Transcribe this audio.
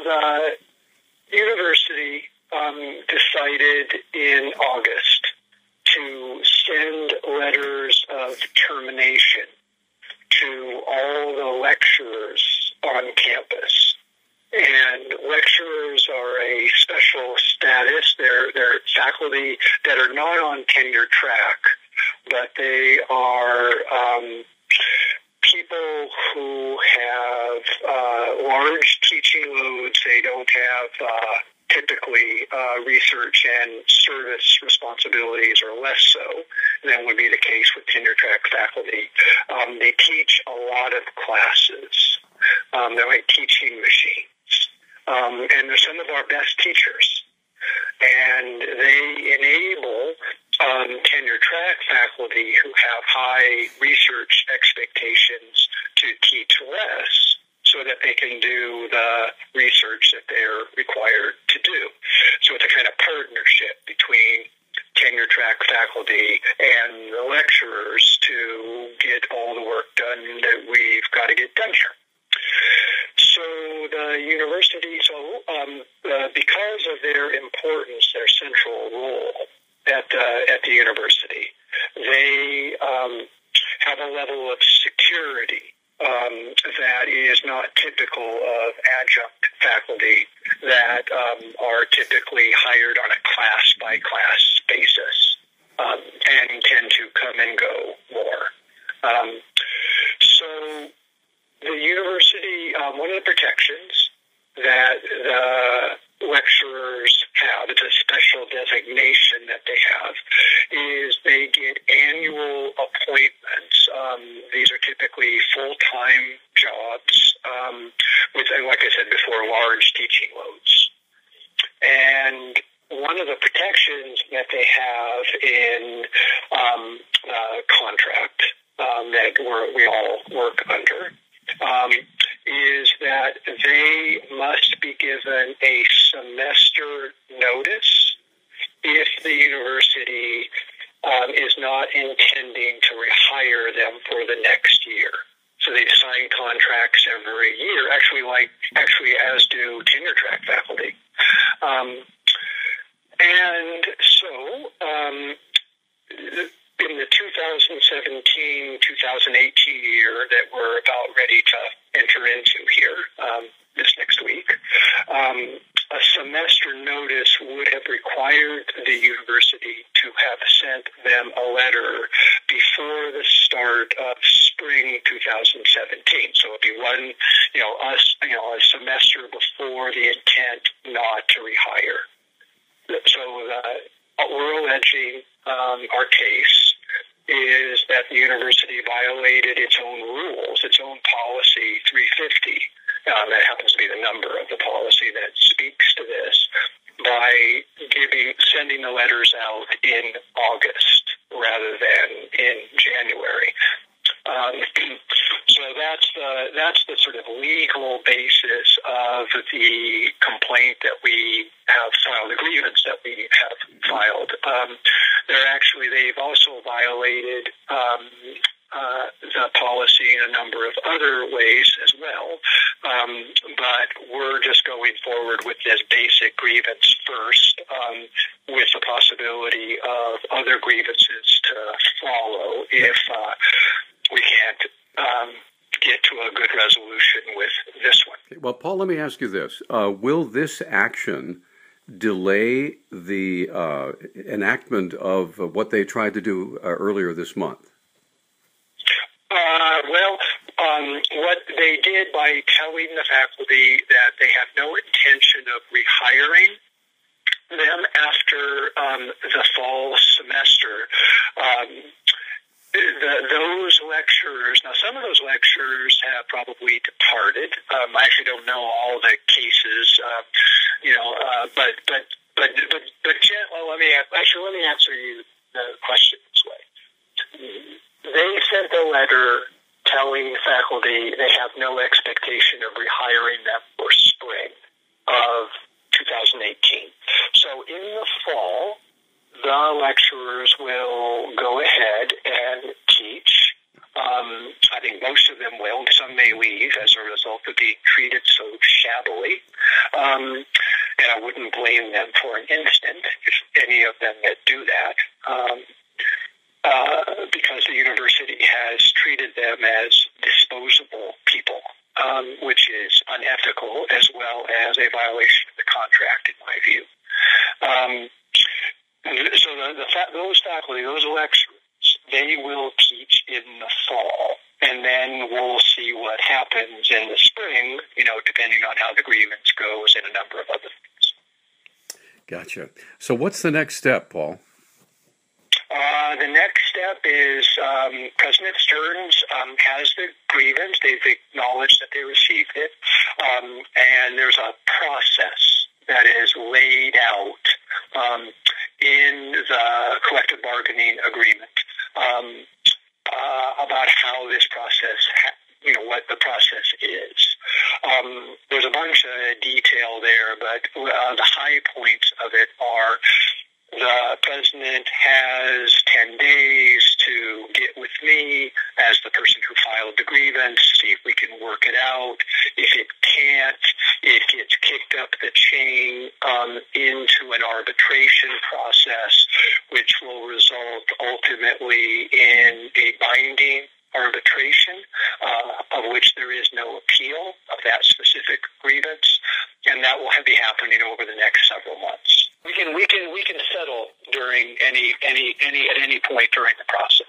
the university decided in August to send letters of termination to all the lecturers on campus. And lecturers are a special status. They're faculty that are not on tenure track, but they are people who have large teaching loads. They don't have typically research and service responsibilities, or less so than would be the case with tenure track faculty. They teach a lot of classes. They're like teaching machines. And they're some of our best teachers. And they enable tenure track faculty who have high research expectations to teach less so that they can do the research that they're required to do. So it's a kind of partnership between tenure track faculty and the lecturers to get all the work done that we've got to get done here. So the university, because of their importance, their central role at the university, they have a level of security that is not typical of adjunct faculty that are typically hired on a class-by-class basis and tend to come and go more. So the university, one of the protections that the lecturers have, it's a special designation that they have, is they get annual appointments. These are typically full-time jobs with, like I said before, large teaching loads. And one of the protections that they have in contract that we all work under is that they must be given a semester notice if the university is not intending to rehire them for the next year. So they sign contracts every year, actually as do tenure track faculty. And so in the 2017-2018 year that we're about ready to enter into here this next week, a semester notice would have required the university to have sent them a letter before the start of spring 2017. So it'd be a semester before the intent not to rehire. So we're alleging our case is that the university violated its own rules, its own policy 350. That happens to be the number of the policy that speaks to this, by sending the letters out in August rather than in January. So that's the sort of legal basis of the complaint that we have filed, the grievance that we have filed. They've also violated the policy in a number of other ways as well, but we're just going forward with this basic grievance first, with the possibility of other grievances to follow if we can't get to a good resolution with this one. Okay, well, Paul, let me ask you this. Will this action delay the enactment of what they tried to do earlier this month? What they did by telling the faculty that they have no intention of rehiring them after the fall semester, those lecturers, now some of those lecturers have probably departed. I actually don't know all the cases, well, let me answer you the question this way. They sent a letter telling faculty they have no expectation of rehiring them for spring of 2018. So in the fall, the lecturers will go ahead and teach. I think most of them will. Some may leave as a result of being treated so shabbily. And I wouldn't blame them for an instant, if any of them that do that, because the university has treated them as disposable people, which is unethical as well as a violation of the contract, in my view. So those faculty, those lecturers, they will teach in the fall, and then we'll see what happens in the spring, depending on how the grievance goes and a number of other things. Gotcha. So what's the next step, Paul? The next step is President Stearns has the grievance. They've acknowledged that they received it, and there's a process that is laid out in the collective bargaining agreement about how this process, what the process is. There's a bunch of detail there, but the high points of it are the president has 10 days to get with me as the person who filed the grievance, see if we can work it out. If it can't, it gets kicked up the chain into an arbitration process, which will result ultimately in a binding arbitration, of which there is no appeal of that specific grievance, and that will be happening over the next several months. We can settle during at any point during the process.